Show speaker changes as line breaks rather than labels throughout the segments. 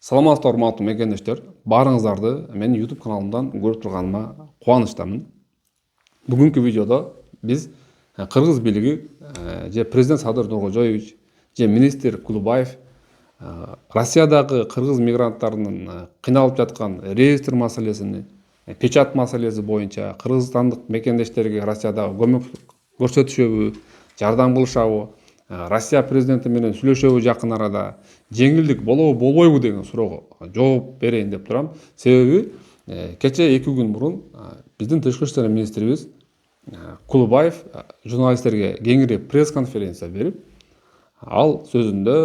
Саламатсыздар, урматтуу мекендештер. Баарыңыздарды менин YouTube каналымдан көрүп турганыма кубанычтамын. Бүгүнкү видеодо биз кыргыз бийлиги же президент Садыр Нуркожоевич же министр Кулубаев Россиядагы кыргыз мигранттарынын кыйналып жаткан реестр маселесини, печат маселеси боюнча кыргызстандык мекендештерге Россиядагы көмөк көрсөтүшөбү, жардам кылышабы, Россия президенти менен сүйлөшөбү жакын арада, жеңилдик болобу болбойбу деген суроого жооп берейин деп турам. Себеби кече 2 күн мурун биздин тышкы иштер министрибиз Кулубаев журналисттерге кеңири пресс конференция берип, ал сөзүндө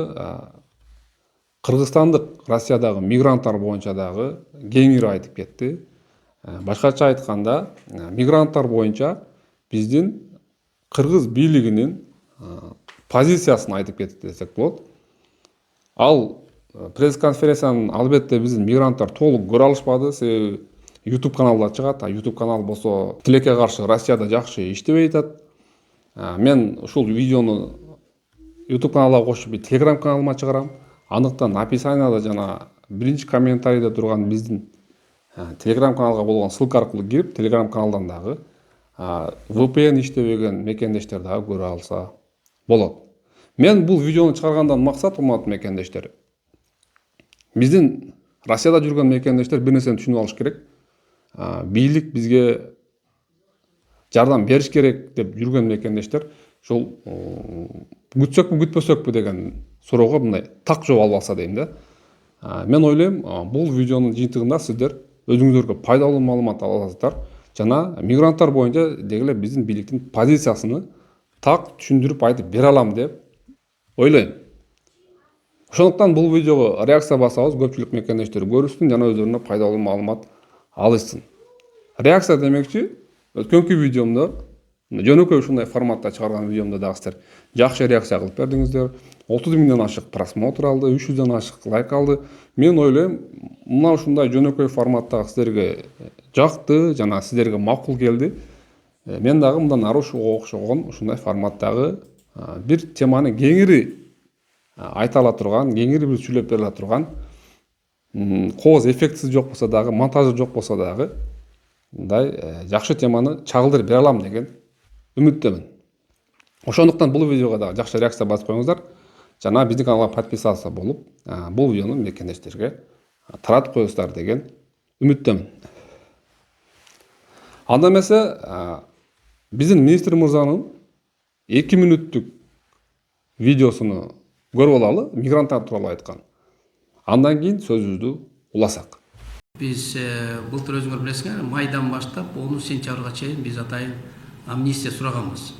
кыргызстандык Россиядагы мигранттар боюнча дагы кеңири айтып кетти. Башкача айтканда, мигранттар боюнча биздин кыргыз бийлигинин позициясын айтып кетти десек болот. Ал пресс конференциянын албетте биздин мигранттар толук көрө алышпады, себеби YouTube каналда чыгат, YouTube канал болсо тилекке каршы Россияда жакшы иштебей атат. Мен ушул видеону YouTube каналга кошуп Telegram каналыма чыгарам. Андыктан описанияда жана биринчи комментарийде турган биздин Telegram каналга болгон ссылка аркылуу кирип, Telegram каналдан дагы VPN иштебеген мекендештер дагы көрө алса болот. Мен бул видеону чыгаргандан максат, урматтуу мекендештер, биздин Россияда жүргөн мекендештер бир нерсени түшүнүп алыш керек. Бийлик бизге жардам бериш керек деп жүргөн мекендештер ушул күтсөкпү күтпөсөкпү деген суроого мындай так жооп алып алса дейм да. Мен ойлойм, бул видеонун жыйынтыгында сиздер өзүңүздөргө пайдалуу маалымат ала аласыздар жана мигранттар боюнча деги эле биздин бийликтин позициясыны так түшүндүрүп айтып бере алам деп ойлойм. Ошондуктан бул видеого реакция басабыз, көпчүлүк мекендештер көрүшсүн жана өздөрүнө пайдалуу маалымат алышсын. Реакция демекчи, өткөнкү видеомдо жөнөкөй ушундай форматта чыгарган видеомдо дагы сиздер жакшы реакция кылып бердиңиздер. 30 миңден ашык просмотр алды, 300дөн ашык лайк алды. Мен ойлойм, мына ушундай жөнөкөй форматта сиздерге жакты жана сиздерге макул келди. Мен дагы мындан ары окшогон ушундай форматтагы бир теманы кеңири айта ала турган, кеңири бир сүйлөп бере ала турган, кооз эффектиси жок болсо дагы, монтажы жок болсо дагы, мындай жакшы теманы чагылдырып бере алам деген үмүттөмүн. Ошондуктан бул видеого дагы жакшы реакция басып коюңуздар жана биздин каналга подписаться болуп, бул видеону мекендештерге таратып коесуздар деген үмүттөмүн. Анда эмесе, биздин министр мырзанын 2 мүнөттүк видеосуну көрүп алалы, мигранттар тууралуу айткан. Андан кийин сөзүбүздү уласак.
Биз былтыр өзүңөр билесиңер, майдан баштап 10 сентябрга чейин биз атайын амнистия сураганбыз.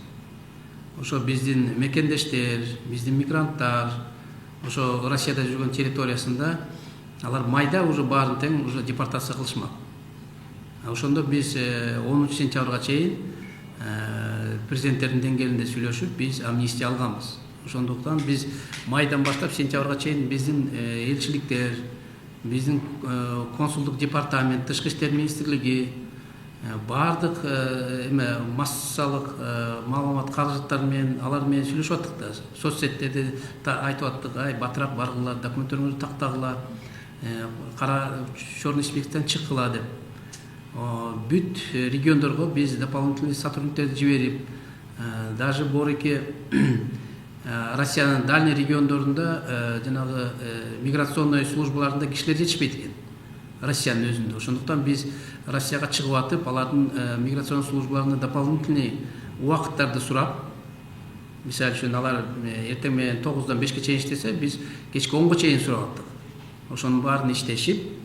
Ошо биздин мекендештер, биздин мигранттар ошо Россияда жүргөн территориясында алар майда уже баарын тең уже депортация кылышмак. Ошондо биз 10 сентябрга чейин президенттердин деңгээлинде сүйлөшүп биз амнистия алганбыз. Ошондуктан биз майдан баштап сентябрга чейин биздин элчиликтер, биздин консулдук департамент, тышкы иштер министрлиги баардык массалык маалымат каражаттар менен алар менен сүйлөшүп аттык да. Соцсеттерде айтып аттык, батыраак баргыла, документтериңизди тактагыла, кара черный списоктон чыккыла деп. Бүт региондорго биз дополнительный сотрудниктерди жиберип, даже Борике Россиянын дальний региондорунда жанагы миграционный службаларында кишилер жетишпейт экен. Россиянын өзүндө. Ошондуктан биз Россияга чыгып атып, алардын миграцион службаларына дополнительный убакыттарды сурап, мисалы үчүн алар эртең менен 9-дан 5-ке чейин иштесе, биз кечки 10-га чейин сурап аттык. Ошонун баарын иштешип,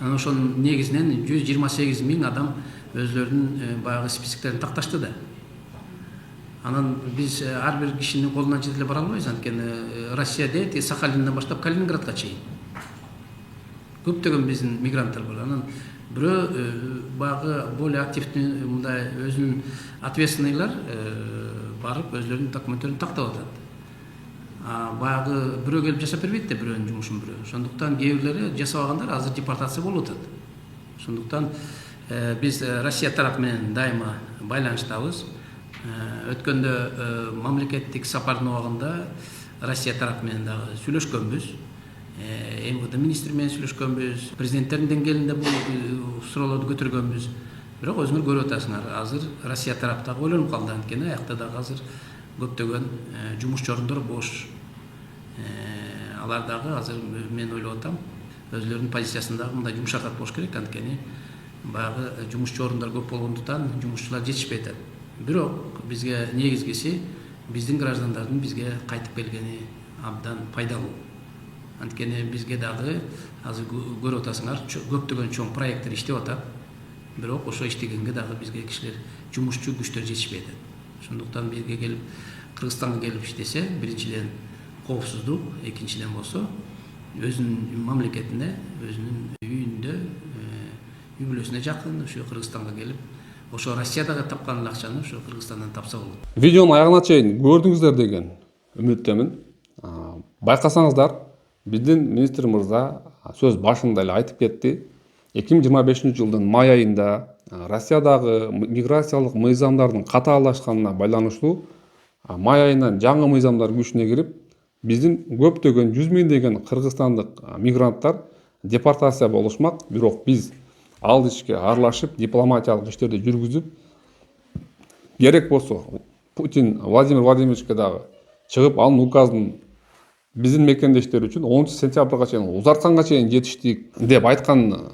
ошонун негизинен 128 миң адам өзлөрүнүн баягы списоктерин такташты да. Анан биз ар бир кишинин колунан жетеле бара албайбыз, анткени Россия дейт, Сахалинден баштап Калининградка чейин. Көптөгөн биздин мигранттар бар. Анан бирөө баягы более активдүү мындай өзүнүн ответственныйлар барып өзлөрүнүн документтерин тактап атат. Баягы бирөө келип жасап бербейт да бирөөнүн жумушун бирөө. Ошондуктан кээ бирлери жасабагандар азыр депортация болуп атат. Ошондуктан биз Россия тарапы менен дайыма байланыштабыз. Өткөндө мамлекеттик сапардын убагында Россия тарапы менен дагы сүйлөшкөнбүз. МВД министри менен сүйлөшкөнбүз, президенттердин деңгээлинде бул суроолорду көтөргөнбүз. Бирок өзүңөр көрүп атасыңар, азыр Россия тараптагы ойлонуп калды, анткени аякта дагы азыр көптөгөн жумушчу орундор бош. Алар дагы азыр мен ойлоп атам, өзлөрүнүн позициясын дагы мындай жумшартат болуш керек, анткени баягы жумушчу орундар көп болгондуктан жумушчулар жетишпей атат. Бирок бизге негизгиси биздин граждандардын бизге кайтып келгени абдан пайдалуу. Анткени бизге дагы азыр көрүп атасыңар, көптөгөн чоң проекттер иштеп атат. Бирок ошо иштегенге дагы бизге кишилер, жумушчу күчтөр жетишпей атат. Ошондуктан бизге келип, Кыргызстанга келип иштесе, биринчиден коопсуздук, экинчиден болсо өзүнүн мамлекетине, өзүнүн үйүндө, үй бүлөсүнө жакын, ошо Кыргызстанга келип, ошо Россиядагы тапкан акчаны ошо Кыргызстандан тапса болот.
Видеонун аягына чейин көрдүңүздөр деген үмүттөмүн. Байкасаңыздар, биздин министр мырза сөз башында эле айтып кетти. 2025 жылдын май айында Россиядагы миграциялык мыйзамдардын катаалашканына байланыштуу май айынан жаңы мыйзамдар күчүнө кирип, биздин көптөгөн 100 миңдеген кыргызстандык мигранттар депортация болушмак. Бирок биз ал ишке аралашып, дипломатиялык иштерди жүргүзүп, керек болсо Путин Владимир Владимировичке дагы чыгып, анын указын биздин мекендештер үчүн 10 сентябрга чейин узартканга чейин жетиштик деп айткан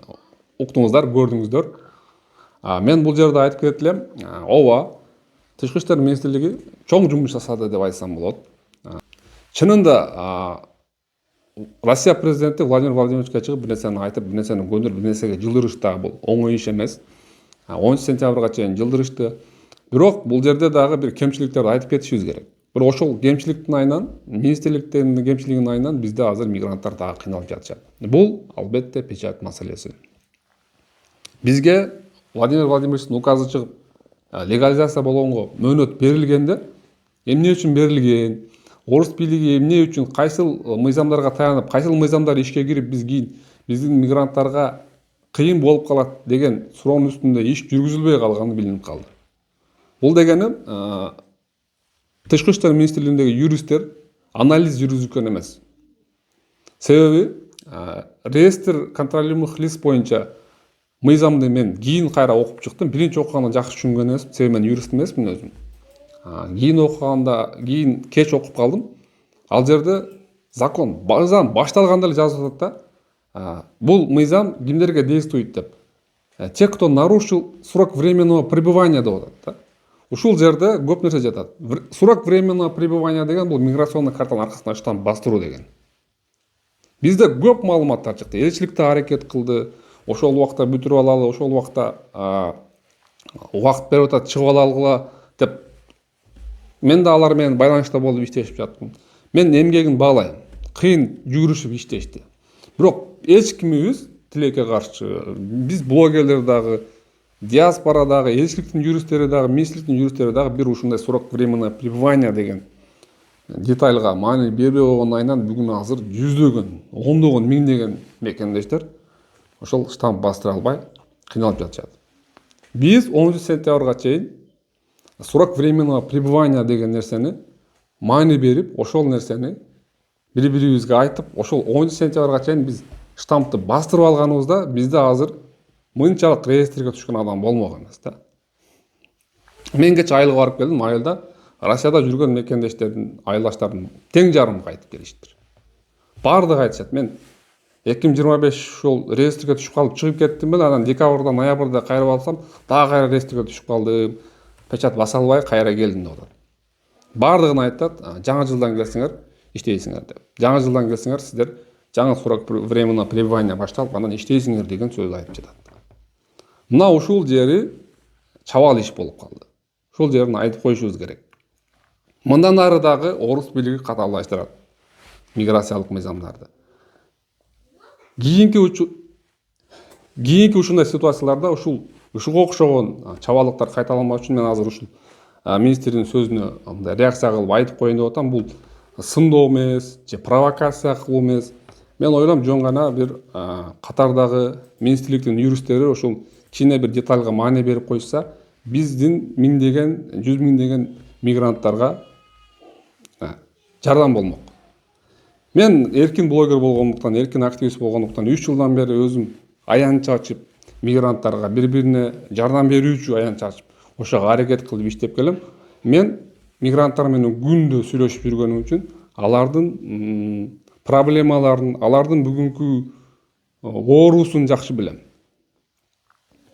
уктуңуздар, көрдүңүздөр. Мен бул жерде айтып кетет элем, ооба, Тышкы иштер министрлиги чоң жумуш жасады деп айтсам болот. Чынында Россия президенти Владимир Владимировичке чыгып бир нерсени айтып, бир нерсени көндүрүп, бир нерсеге жылдырыш дагы бул оңой иш эмес. 10 сентябрга чейин жылдырышты. Бирок бул жерде дагы бир кемчиликтерди айтып кетишибиз керек. Бирок ошол кемчиликтин айынан, министрликтердин кемчилигинин айынан бизде азыр мигранттар дагы кыйналып жатышат. Бул албетте печать маселеси. Бизге Владимир Владимировичтин указы чыгып, легализация болгонго мөөнөт берилгенде, эмне үчүн берилген, орус бийлиги эмне үчүн кайсыл мыйзамдарга таянып, кайсыл мыйзамдар ишке кирип, биздин мигранттарга кыйын болуп калат деген суроонун үстүндө иш жүргүзүлбөй калганы билинип калды. Бул дегени Тышкы иштер министрлигиндеги юристтер анализ жүргүзүлгөн эмес. Себеби реестр контролируемых лиц боюнча мыйзамды мен кийин кайра окуп чыктым. Биринчи окуганда жакшы түшүнгөн эмесмин, себеби мен юрист эмесмин өзүм. Кийин окуганда, кийин кеч окуп калдым. Ал жерде закон, мыйзам башталганда эле жазып атат да, бул мыйзам кимдерге действует деп. Те, кто нарушил срок временного пребывания деп атат да. Ушул жерде көп нерсе жатат. Срок временного пребывания деген бул миграционный картанын аркасына штамп бастыруу деген. Бизде көп маалыматтар чыкты. Элчиликте аракет кылды. Ошол убакта бүтүрүп алалы, ошол убакта убакыт берип атат, чыгып алалыгыла деп. Мен да алар менен байланышта болуп иштешип жаттым. Мен эмгегин баалайм. Кыйын жүгүрүшүп иштешти. Бирок эч кимибиз тилекке каршы. Биз блогерлер дагы, диаспорадагы, элчиликтин юристтери дагы, министрликтин юристтери дагы бир ушундай срок временного пребывания деген детальга маани бербей койгондун айынан бүгүн азыр жүздөгөн, ондогон, миңдеген мекендештер ошол штамп бастыра албай кыйналып жатышат. Биз 10 сентябрга чейин срок временного пребывания деген нерсени маани берип, ошол нерсени бири-бирибизге айтып, ошол 10 сентябрга чейин биз штампты бастырып алганыбызда бизде азыр мынчалык реестрге түшкөн адам болмок эмес да. Мен кече айылга барып келдим, айылда Россияда жүргөн мекендештердин, айылдаштардын тең жарым кайтып келиштир. Бардыгы айтышат, мен 2025 ошол реестрге түшүп калып чыгып кеттим беле, анан декабрда, ноябрда кайрып алсам, дагы кайра реестрге түшүп калдым. Печат баса албай кайра келдим деп атат. Бардыгын айтат, жаңы жылдан келсеңер иштейсиңер деп. Жаңы жылдан келсеңер сиздер жаңы срок временного пребывания башталып, анан иштейсиңер деген сөз айтып жатат. Мына ушул жери чабал иш болуп калды. Ушул жерин айтып коюшубуз керек. Мындан ары дагы орус бийлиги катаалаштырат миграциялык мыйзамдарды. Кийинки ушундай ситуацияларда ушуга окшогон чабалыктар кайталанбаш үчүн мен азыр ушул министрдин сөзүнө реакция кылып айтып коеюн деп атам. Бул сындоо эмес, же провокация кылуу эмес. Мен ойлойм, жөн гана бир катардагы министрликтин юристтери ушул кичине бир детальга маани берип койса, биздин миңдеген, 100 миңдеген мигранттарга жардам болмок. Мен эркин блогер болгондуктан, эркин активист болгондуктан 3 жылдан бери өзүм аянт ачып, мигранттарга бири-бирине жардам берүүчү аянт ачып, ошого аракет кылып иштеп келем. Мен мигранттар менен күндө сүйлөшүп жүргөнүм үчүн алардын проблемаларын, алардын бүгүнкү оорусун жакшы билем.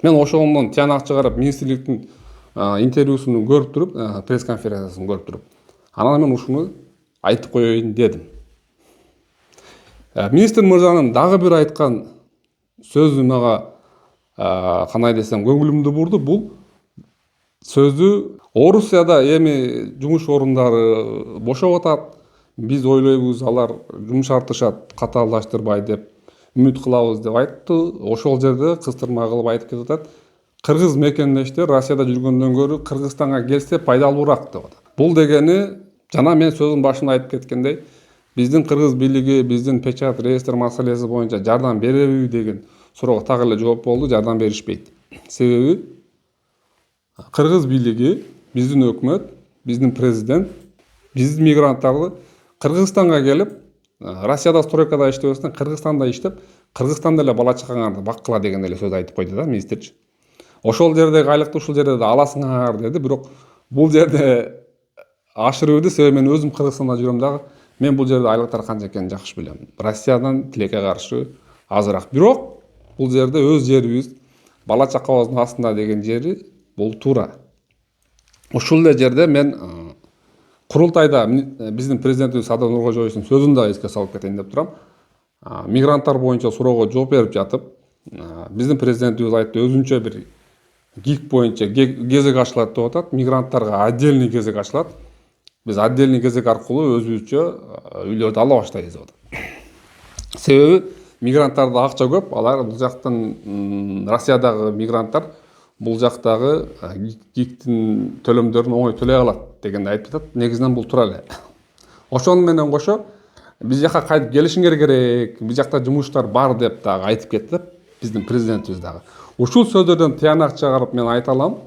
Мен ошондон тыянак чыгарып, министрликтин интервьюсун көрүп туруп, пресс-конференциясын көрүп туруп, анан мен ушуну айтып коеюн дедим. Министр мырзанын дагы бир айткан сөзү мага кандай десем көңүлүмдү бурду. Бул сөзү Орусияда эми жумуш орундары бошоп атат. Биз ойлойбуз, алар жумшартышат, катаалдаштырбай деп үмүт кылабыз деп айтты. Ошол жерде кыстырма кылып айтып кетип атат. Кыргыз мекендештер Россияда жүргөндөн көрү Кыргызстанга келсе пайдалуураак деп атат. Бул дегени, жана мен сөзүн башында айтып кеткендей, биздин кыргыз бийлиги биздин печат реестр маселеси боюнча жардам береби деген суроого так эле жооп болду. Жардам беришпейт. Себеби кыргыз бийлиги, биздин өкмөт, биздин президент биздин мигранттарды Кыргызстанга келип, Россияда стройкада иштебестен Кыргызстанда иштеп, Кыргызстанда эле бала чакаңарды баккыла деген эле сөз айтып койду да министрчи. Ошол жердеги айлыкты ушул жерде да аласыңар деди. Бирок бул жерде ашырыбыды, себеби мен өзүм Кыргызстанда жүрөм дагы. Мен бул жерде айлыктар канча экенин жакшы билем. Россиядан тилекке каршы азыраак. Бирок бул жерде өз жерибиз, бала чакабыздын астында деген жери бул туура. Ушул эле жерде мен курултайда биздин президентибиз Садыр Нуркожоевичтин сөзүн да эске салып кетейин деп турам. Мигранттар боюнча суроого жооп берип жатып, биздин президентибиз айтты, өзүнчө бир ГИК боюнча кезек ачылат деп атат. Мигранттарга отдельный кезек ачылат. Биз отдельный кезек аркылуу өзүбүзчө үйлөрдү ала баштайбыз деп атат. Себеби мигранттарда акча көп, алар бул жактан Россиядагы мигранттар бул жактагы ГИКтин төлөмдөрүн оңой төлөй алат дегенди айтып атат. Негизинен бул туура эле. Ошону менен кошо биз жака кайтып келишиңер керек, биз жакта жумуштар бар деп дагы айтып кетти биздин президентибиз дагы. Ушул сөздөрдөн тыянак чыгарып мен айта алам,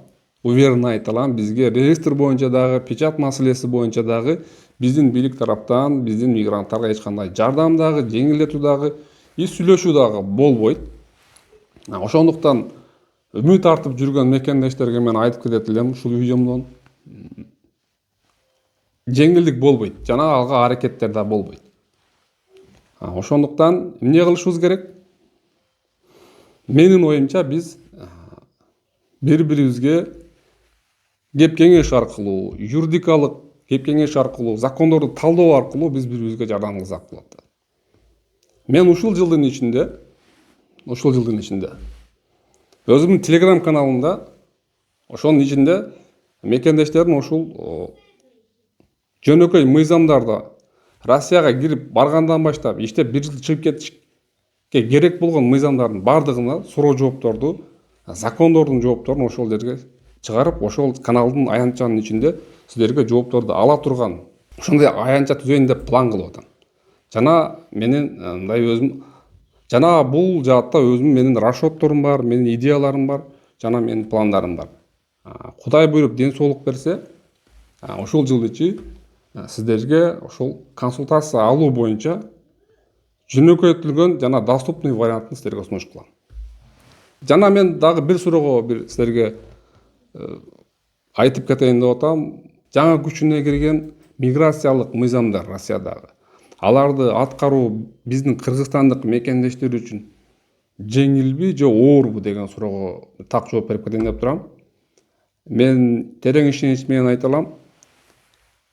уверенно айта алам, бизге реестр боюнча дагы, печат маселеси боюнча дагы биздин бийлик тараптан биздин мигранттарга эч кандай жардам дагы, жеңилдетүү дагы, сүйлөшүү дагы болбойт. Ошондуктан үмүт артып жүргөн мекендештерге мен айтып кетет элем ушул видеомдон. Жеңилдик болбойт, жана алга аракеттер да болбойт. Ошондуктан эмне кылышыбыз керек? Менин оюмча биз бири-бирибизге кеп кеңеш аркылуу, юридикалык кеп кеңеш аркылуу, закондорду талдоо аркылуу биз бири-бирибизге жардам кылсак болот. Мен ушул жылдын ичинде өзүмдүн Telegram каналымда ошонун ичинде мекендештердин ушул жөнөкөй мыйзамдарды Россияга кирип баргандан баштап иштеп бир жыл чыгып кетишке керек болгон мыйзамдардын бардыгына суроо жоопторду, закондордун жоопторун ошол жерге чыгарып, ошол каналдын аянтчанын ичинде сиздерге жоопторду ала турган ошондой аянтча түзөйүн деп план кылып атам. Жана менин мындай өзүм, жана бул жаатта өзүм менин расчетторум бар, менин идеяларым бар, жана менин пландарым бар. Кудай буйруп ден соолук берсе, ушул жыл ичи сиздерге ошол консультация алуу боюнча жөнөкөйтүлгөн жана доступный вариантын сиздерге сунуш кылам. Жана мен дагы бир суроого сиздерге айтып кетейин деп атам. Жаңа күчүнө кирген миграциялык мыйзамдар Россиядагы. Аларды аткаруу биздин кыргызстандык мекендештер үчүн жеңилби же оорбу деген суроого так жооп берип кетейин деп турам. Мен терең ишенич менен айта алам.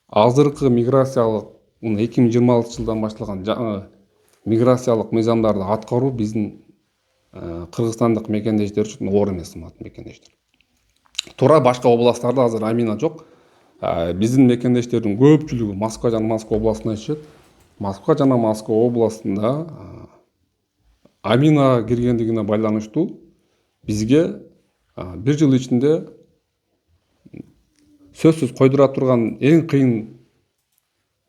Азыркы миграциялык 2026 жылдан башталган жаңы миграциялык мыйзамдарды аткаруу биздин кыргызстандык мекендештер үчүн оор эмес, мекендештер. Туура башка областтарда азыр амина жок. Биздин мекендештердин көпчүлүгү Москва жана Москва областында иштешет. Москва жана Москва областында амина киргендигине байланыштуу бизге бир жыл ичинде сөзсүз койдура турган эң кыйын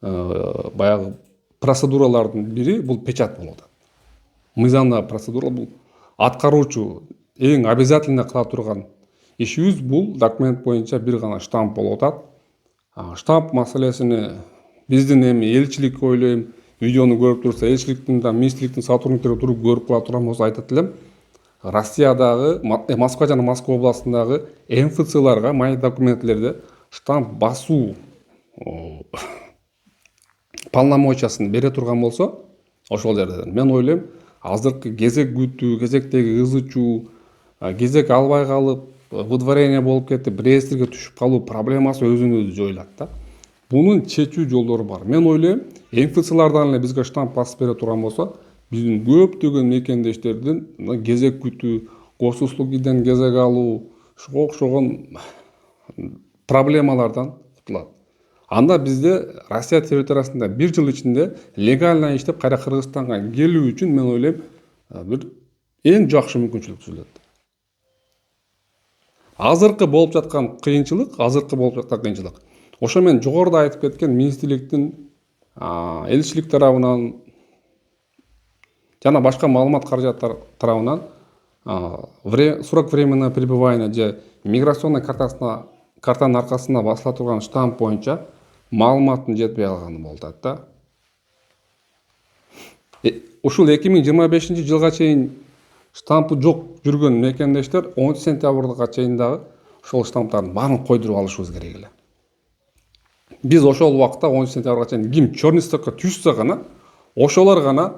баягы процедуралардын бири бул печат болуп атат. Мыйзамдагы процедура бул аткаруучу эң обязательно кыла турган ишибиз бул документ боюнча бир гана штамп болуп атат. Штамп маселесини биздин эми элчилик ойлойм, видеону көрүп турса, элчиликтин да министрликтин сотрудниктери туруп көрүп кала турган болсо айтат элем, Россиядагы Москва жана Москва областындагы МФЦларга май документлерде штамп басуу полномочиясын бере турган болсо, ошол жерден мен ойлойм, азыркы кезек күтүү, кезектеги ызычуу, кезек албай калып, выдворение болуп кетип, реестрге түшүп калуу проблемасы өзүн өзү жоюлат да. Бунун чечүү жолдору бар. Мен ойлойм, МФЦлардан эле бизге штамп басып бере турган болсо, биздин көптөгөн мекендештердин кезек күтүү, госуслугиден кезек алуу, ушуга окшогон проблемалардан кутулат. Анда бизде Россия территориясында 1 жыл ичинде легально иштеп кайра Кыргызстанга келүү үчүн мен ойлойм, бир эң жакшы мүмкүнчүлүк түзүлөт. Азыркы болуп жаткан кыйынчылык, ошо мен жогоруда айтып кеткен министрликтин, элчилик тарабынан жана башка маалымат каражаттар тарабынан срок временного пребывания же миграционный картанын аркасында басыла турган штамп боюнча маалыматтын жетпей калганы болуп атат да. Ушул 2025 жылга чейин штампы жок жүргөн мекендештер 10 сентябрга чейин дагы ошол штамптардын баарын койдуруп алышыбыз керек эле. Биз ошол убакта 10 сентябрга чейин ким черный списокко түшсө гана, ошолор гана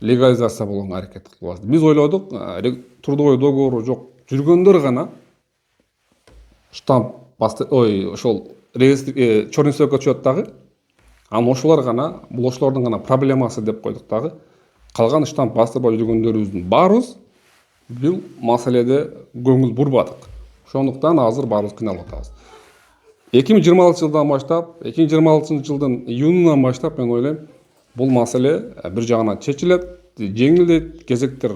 легализация болгонго аракет кылабыз. Биз ойлодук, трудовой договору жок жүргөндөр гана штамп ошол черный списокко түшөт дагы. Анан ошолор гана, бул ошолордун гана проблемасы деп койдук дагы. Калган штамп бастырбай жүргөндөрүбүздүн баарыбыз бул маселеде көңүл бурбадык. Ошондуктан азыр баарыбыз кыйналып атабыз. 2026 жылдан баштап, 2026 жылдын июнунан баштап мен ойлойм, бул маселе бир жагынан чечилет, жеңилдейт, кезектер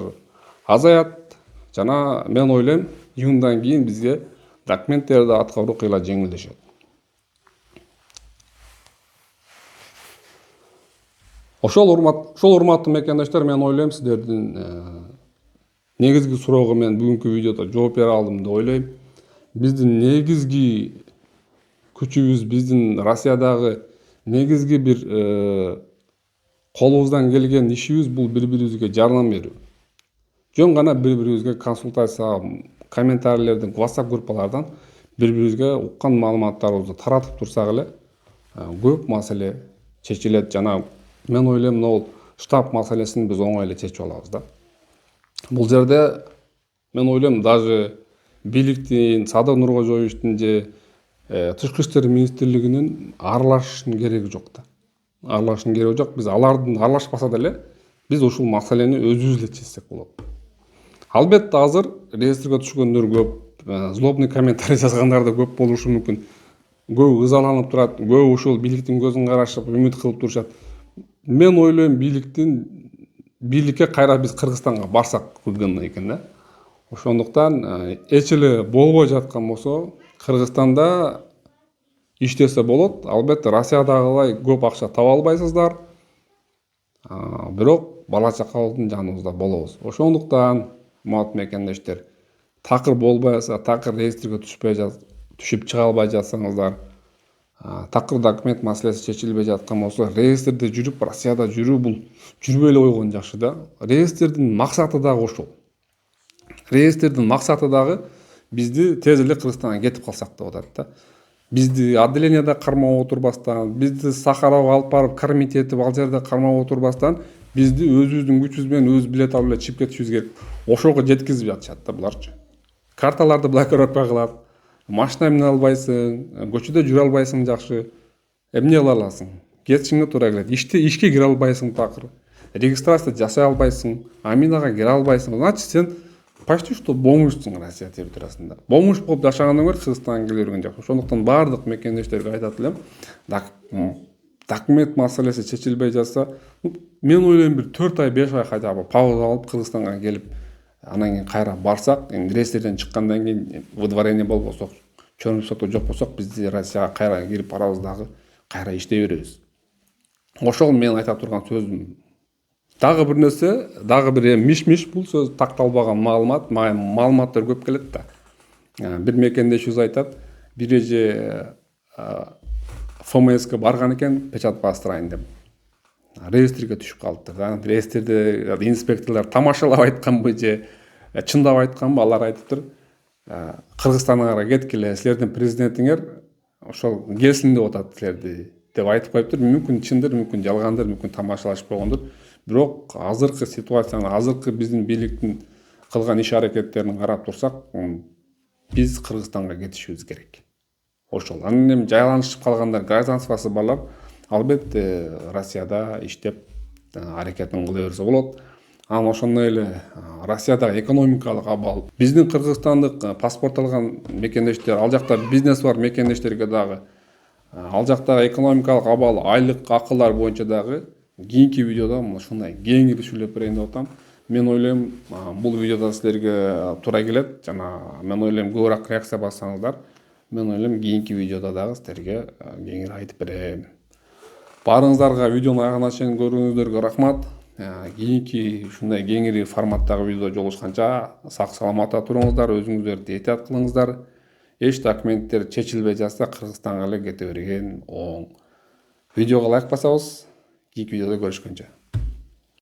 азаят жана мен ойлойм, июндан кийин бизге документтерди аткаруу кыйла жеңилдешет. Ошол урматтуу мекендештер, мен ойлойм, сиздердин негизги суроого мен бүгүнкү видеодо жооп бере алдым деп ойлойм. Биздин негизги күчүбүз, биздин Россиядагы негизги бир колубуздан келген ишибиз бул бири-бирибизге жардам берүү. Жөн гана бири-бирибизге консультация, комментарийлерден, WhatsApp группалардан бири-бирибизге уккан маалыматтарыбызды таратып турсак эле көп маселе чечилет жана мен ойлойм, ол штаб маселесин биз оңой эле чечип алабыз да. Бул жерде мен ойлойм, даже бийликтин, Садыр Нуркожоевичтин же Тышкы иштер министрлигинин аралашышынын кереги жок да. Аралашышынын кереги жок. Биз алардын аралашпаса деле, биз ушул маселени өзүбүз эле чечсек болот. Албетте азыр реестрге түшкөндөр көп, злобный комментарий жазгандар да көп болушу мүмкүн. Көбү ызаланып турат, көбү ушул бийликтин көзүн карашып, үмүт кылып турушат. Мен ойлойм, бийликке кайра биз Кыргызстанга барсак болгон экен да. Ошондуктан эч эле болбой жаткан болсо, Кыргызстанда иштесе болот. Албетте Россиядагылай көп акча таба албайсыздар. Бирок бала чакабыздын жаныбызда болобуз. Ошондуктан мат мекендештер, такыр болбайса, такыр реестрге түшүп чыга албай жатсаңыздар, такыр документ маселеси чечилбей жаткан болсо, реестрде жүрүп, Россияда жүрүү бул жүрбөй эле койгон жакшы да. Реестрдин максаты дагы ошол. Реестрдин максаты дагы бизди тез эле Кыргызстанга кетип калсак деп атат да. Бизди отделенияда кармап отурбастан, бизди Сахарага алып барып кормить этип, ал жерде кармап отурбастан, бизди өзүбүздүн күчүбүз менен өзүбүз билет алып эле чыгып кетишибиз керек. Ошого жеткизип жатышат да буларчы. Карталарды блокировка кылат, машина мине албайсың, көчөдө жүрө албайсың жакшы. Эмне кыла аласың? Кетишиңе туура келет. Ишке кире албайсың такыр. Регистрация жасай албайсың, аминага кире албайсың. Значит, сен почти что бомжсың Россия территориясында. Бомж болуп жашагандан көрө Кыргызстанга келе берген жакшы. Ошондуктан баардык мекендештерге айтат элем, документ маселеси чечилбей жатса, мен ойлойм, бир 4 ай 5 ай кайда пауза алып Кыргызстанга келип, анан кийин кайра барсак, реестрден чыккандан кийин выдворение болбосок, черный списокто жок болсок, биз Россияга кайра кирип барабыз дагы, кайра иштей беребиз. Ошол мен айта турган сөзүм. Дагы бир нерсе, дагы бир миш-миш, бул сөз такталбаган маалыматтар көп келет да. Бир мекендешибиз айтат, бир эже ФМСке барган экен, печать бастырайын деп. реестрге түшүп калыптыр. Реестрде инспекторлор тамашалап айтканбы же чындап айтканбы, алар айтыптыр, Кыргызстанга кеткиле, силердин президентиңер ошол келсин деп атат силерди деп айтып коюптур. Мүмкүн чындыр, мүмкүн жалгандыр, мүмкүн тамашалашып койгондур. Бирок азыркы ситуацияны, азыркы биздин бийликтин кылган иш аракеттерин карап турсак, биз Кыргызстанга кетишибиз керек. Ошол. Анан эми жайланышып калгандар, гражданствосы барлар албетте Россияда иштеп аракетин кыла берсе болот. Анан ошондой эле Россиядагы экономикалык абал, биздин кыргызстандык паспорт алган мекендештер, ал жакта бизнес бар мекендештерге дагы, ал жактагы экономикалык абал, айлык акылар боюнча дагы кийинки видеодо ушундай кеңири сүйлөп берейин деп атам. Мен ойлойм, бул видеодо силерге туура келет. Жана мен ойлойм көбүрөөк реакция бассаңыздар, мен ойлойм кийинки видеодо дагы силерге кеңири айтып берем. Баарыңыздарга видеону аягына чейин көргөнүңүздөргө рахмат. Кийинки ушундай кеңири форматтагы видеодо жолугушканча сак саламатта туруңуздар, өзүңүздөрдү этият кылыңыздар. Эч документтер чечилбей жатса Кыргызстанга эле кете берген оң. Видеого лайк басабыз. Кийинки видеодо көрүшкөнчө.